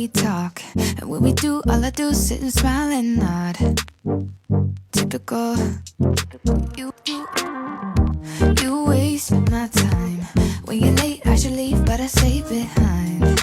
we talk, and when we do, all I do is sit and smile and nod. Typical. You waste my time. When you're late, I should leave, but I stay behind.